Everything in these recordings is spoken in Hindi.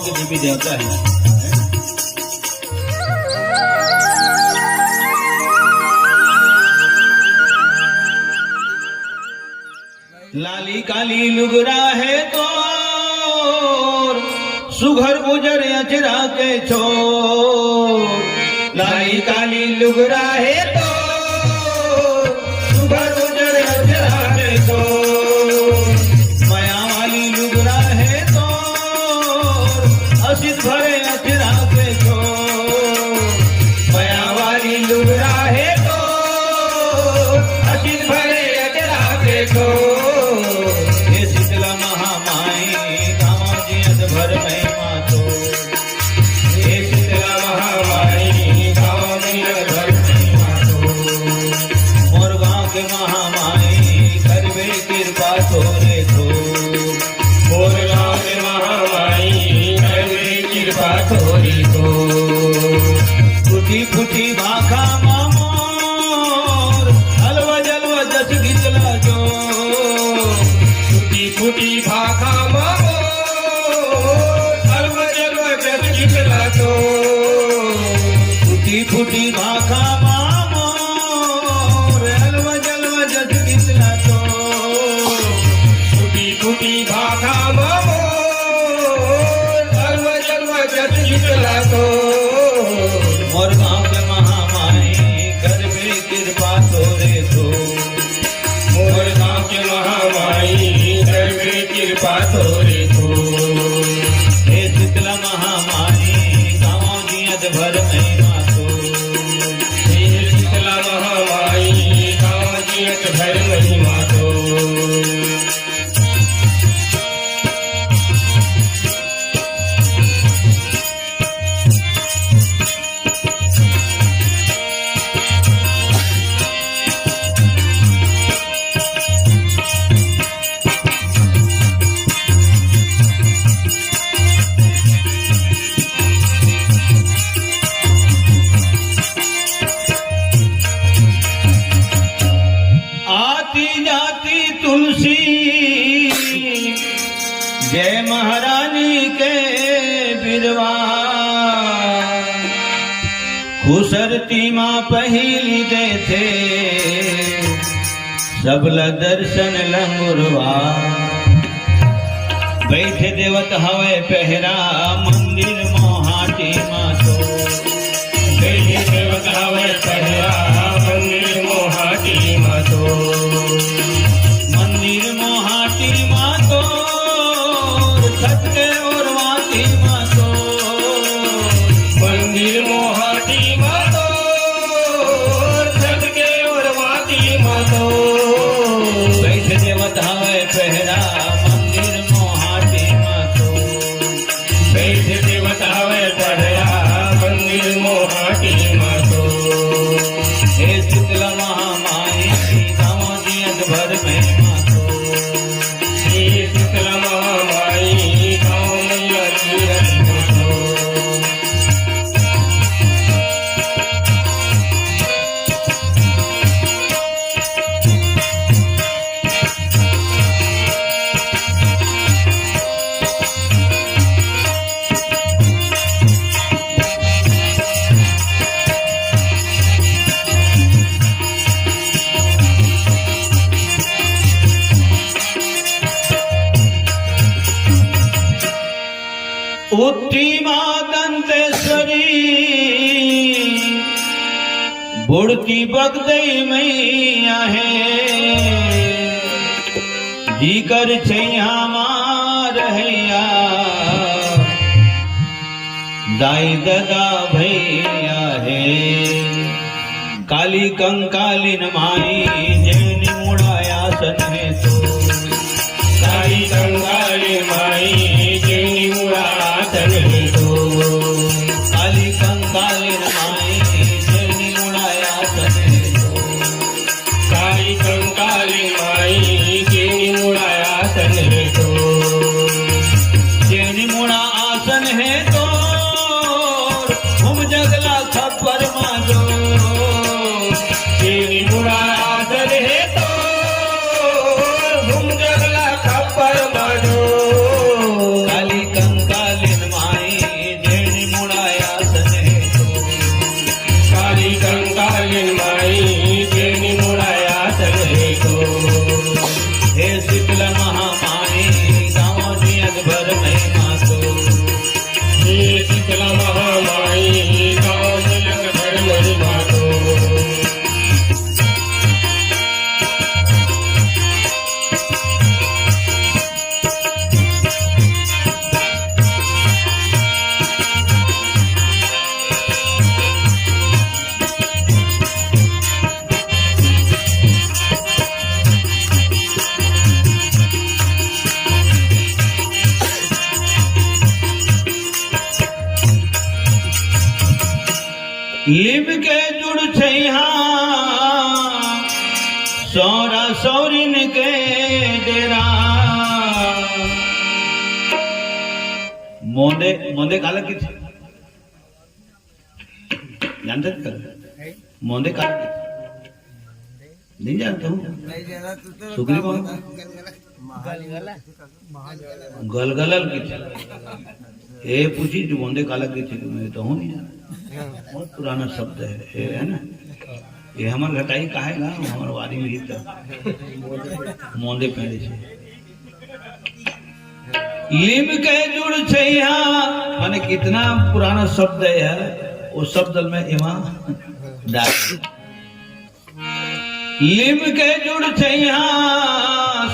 के देवी देवता है। लाली काली लुगरा है तो सुघर गुजर अचरा के छोर। लाली काली लुगरा है तो सुघर गुजर अचरा के छोर। माया वाली लुगरा है तो असित भरे अचरा के छोर। माया वाली लुगरा है तो असित भरे अचरा के छोर। भर में मातो हे शीतला महामाई गाँव में भर में मातो। मोर गाँव के महामाई करबे कृपा तोरे तो। मोर गाँव के महामाई करबे कृपा तोरी तो। फूटी फूटी भाखा मामोर हलवा जलवा जस गिचला जो। फूटी फूटी भाखा मामोर तो। फूटी फूटी भाखा मामोर हलवा जलवा जस गिचला तो। फूटी फूटी भाखा मामोर हलवा जलवा जस गिचला तो। मोर गाँव के महामाई करबे कृपा तोरे तो। मोर गाँव के महामाई करबे कृपा तोरे तो। हे शीतला महामाई भर में मातो। हे शीतला महामाई गाँव जियत भर में मातो। जय महारानी के बिरवा खुसरती माँ पहली दे थे सबला दर्शन लंगुरवा। बैठे देवत हवे पहरा मंदिर मोहाटी मातो। बैठे देवत हवे पहरा मंदिर मोहाटी मातो। मंदिर मोहाटी मातो सत्य और वाती मातो। मंदिर मोहाटी मातो सत्य और वाती मातो। बैठ देवत हवे पहरा मंदिर मोहाटी मातो। बैठ देवत हवे पहरा मंदिर मोहाटी मातो। हे शीतला महामाई गाँव जियत भर में मातो। हे शीतला महामाई गाँव में जियत मातो। उत्ती माँ दंतेश्वरी बुढ़ती बगदई मैया है। जीकर छैया मार हैया दाई ददा भैया है। काली कंकालिन माई जैनी मुड़ायासन है तो। काली कंकालिन माई जैनी मुड़ायासन है तो। काली कंकालिन माई जैनी मुड़ायासन है तो। काली कंकालिन माई जैनी मुड़ायासन है तो। जैनी मुड़ा आसन है तो हम जगला खबर मांगो। जैनी मुड़ा आसन है तो हम जगला खबर मांगो। लिम के जुड़ छैहा सौरा सौरिन के डेरा मोंदे मोंदे काला की जानते थे मोंदे काला की नहीं जानते हूँ सुगरी कौन गलगलल की ये पूछी जो मोंदे काला की थी मैं तो हूँ नहीं जानता बहुत पुराना शब्द है ना ये हमारे घटाई का है ना हमारे वादी में ही मोंदे पहले से लिम के जुड़ छैया माने कितना पुराना शब्द है यार वो शब्द में इमा डाल लिम के जुड़ छैया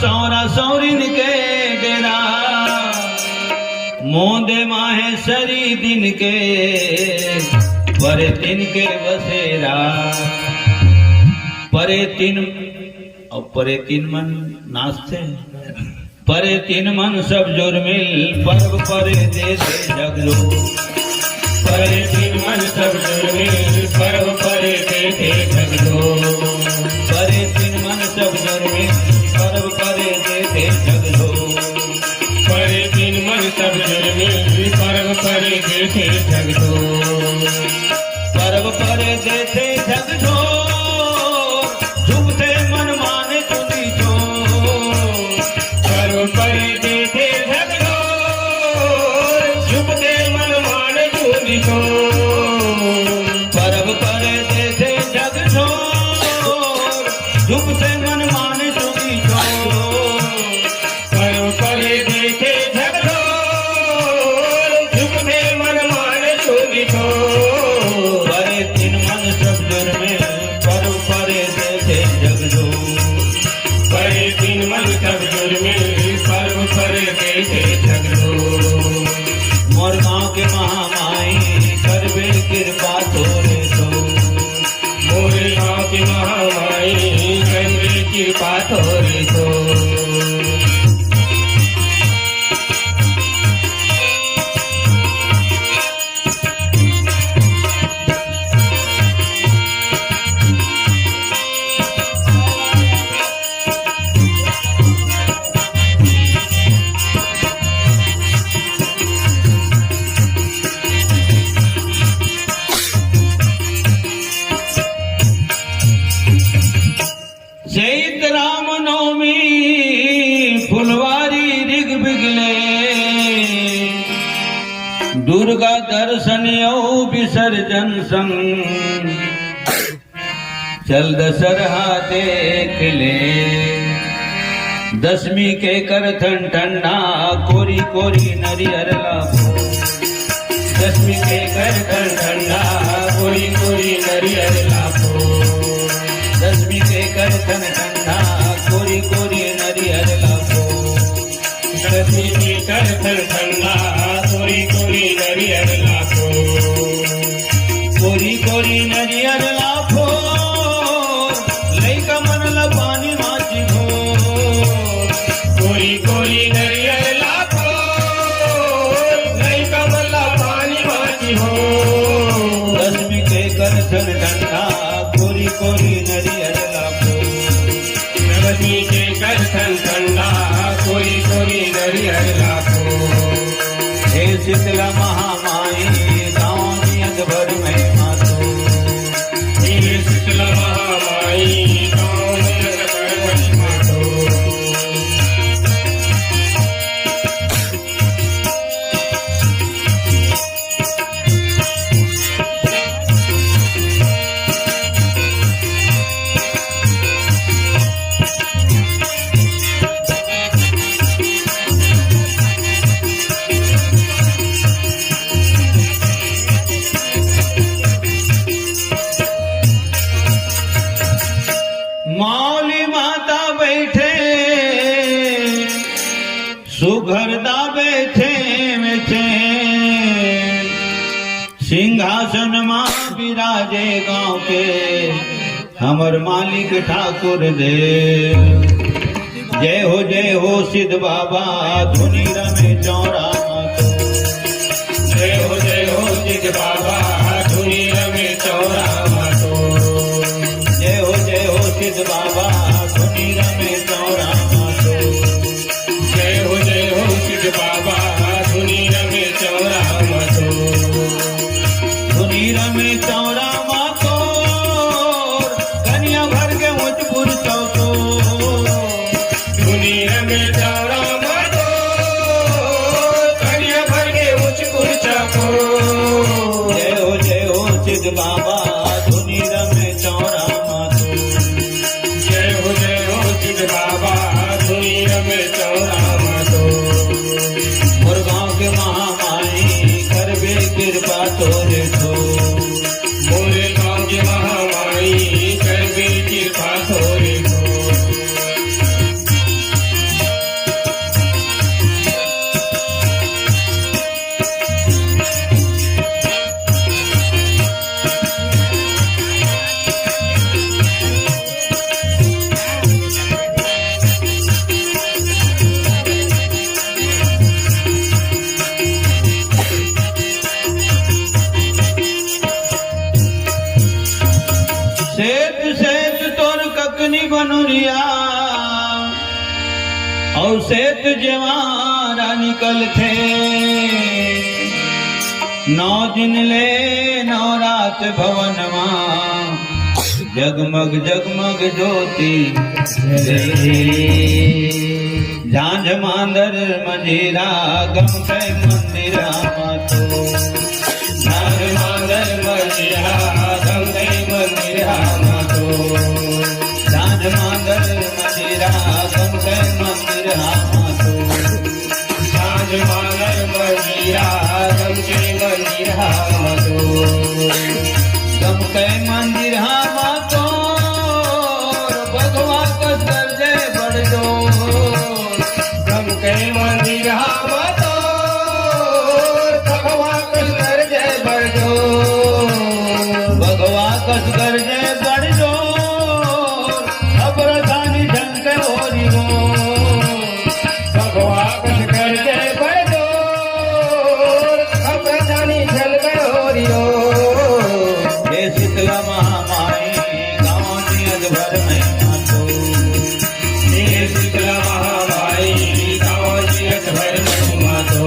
सौरा सौरिन के डेरा मोंदे माहे सरी दिन के परे दिन के बसेरा परे तीन मन नाचते परे तीन मन सब जोर मिल पर्व परे दे जगलो परे तीन मन सब जोर मिल पर्व परे दे जगलो परे तीन मन सब जोर मिल पर्व परे दे जगलो परे तीन मन सब जोर मिल पर्व परे दे जगलो पर्व परे दे जगलो झुमते मन माने चुनी जो पर्व परे दे जगलो झुमते मन मान चुनी को पर्व परे दे जगलो झुमते मन माने चुनी जो पर्व परे दे जगलो झुमते मन मान चुनी को परे तीन मन सब जुर में पर्व परे दे जगलो परे तीन मन सब जोर मिल पर्व परे दे जगलो मोर गाँव के महामाई करबे कृपा तोरे तो मोरे गाँव की महामाई करबे कृपा तोरे तो चैत राम नवमी फुलवारी ऋग बिगले दुर्गा दर्शन औ विसर्जन संग चल दशहरा देख ले दशमी के करथन ठंडा कोरी कोरी नरियर लाभो दशमी के करथन ठंडा कोरी कोरी नरियर लाखो दशमी के करथन ठंडा कोरी कोरी नरियर लाभो दशमी की करथन ठंडा कोरी कोरी नरियर लाखो कोरी कोरी नरियर लाभो लइका मन ला पानी माची भो कोरी कोरी नरियर लाखो नहीं कमला पानी माची हो दशमी के करथन ठंडा कोरी कोरी नरियर लाभो नवमी के करथन ठंडा कोरी कोरी नरियर लाखो हे शीतला महामाई गाँव नियत भर में मातो हे शीतला महामाई गाँव में नगर मातो मौली माता बैठे सुघरदा बैठे बैठे सिंहासन मां विराजे गांव के हमर मालिक ठाकुर दे जय हो सिद्ध बाबा धुनी रमे चौड़ा मातो जय हो सिद्ध बाबा धुनी रमे चौड़ा सिद्ध बाबा धुनी रमे चौरा मातो। जय हो सिद्ध बाबा धुनी रमे चौरा मातो। मोर गाँव के महामाई करबे कृपा तोरे तो। मोरे गाँव के महामाई करबे कृपा तोरे तो। बनुरिया और सेत जवारा निकल थे। 9 दिन ले 9 रात भवनमा जगमग जगमग ज्योति झांझ मांदर मंजीरा गम के मंदिरा मातो। झांझ मांदर मंजीरा गम के मंदिरा मातो। झांझ मांदर मंदिरा गम के मंदिरा मातो। झांझ मांदर मंजीरा गम के मंदिरा मातो। गम के मंदिरा मातो भगवा कसर जय बड़ो। गम के मंदिरा मातो भगवा कसर जय बड़ो। भगवा कसर जय बड़ो अबरधानी झंक होरी हो। भगवा कसर जय बड़ो अबरधानी झंक होरी हो। हे शीतला महामाई गाँव की अजभर महिमा तो। हे शीतला महामाई गाँव की अजभर महिमा तो।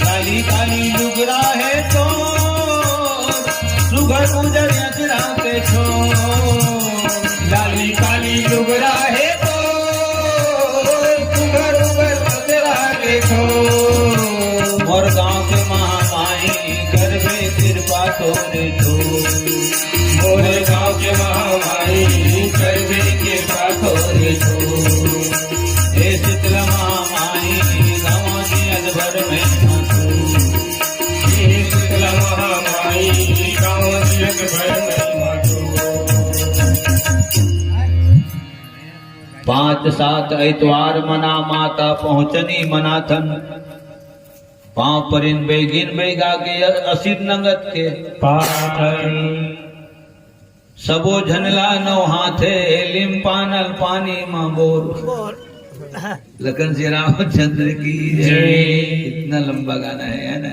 काली काली लुगरा है तो सुघर उजर यजरा के छो। लाली काली लुगरा है तो सुघर उगर तेरा देखो। मोर गाँव के महामाई करबे कृपा तोरे तो। मोरे गाँव के महामाई करबे कृपा तोरे तो। हे शीतला महामाई गाँव की अजभर महिमा तो। हे शीतला महामाई गाँव की अजभर महिमा तो। 5-7 ऐतवार मना माता पहुँचनी मनाथन। पाँव परिन बेगिन बेगा के असिर नंगत के पाठन सबो झनला 9 हाथे लिम पानल पानी मां बोर। लखन श्री रामचंद्र की जय। इतना लंबा गाना है ना।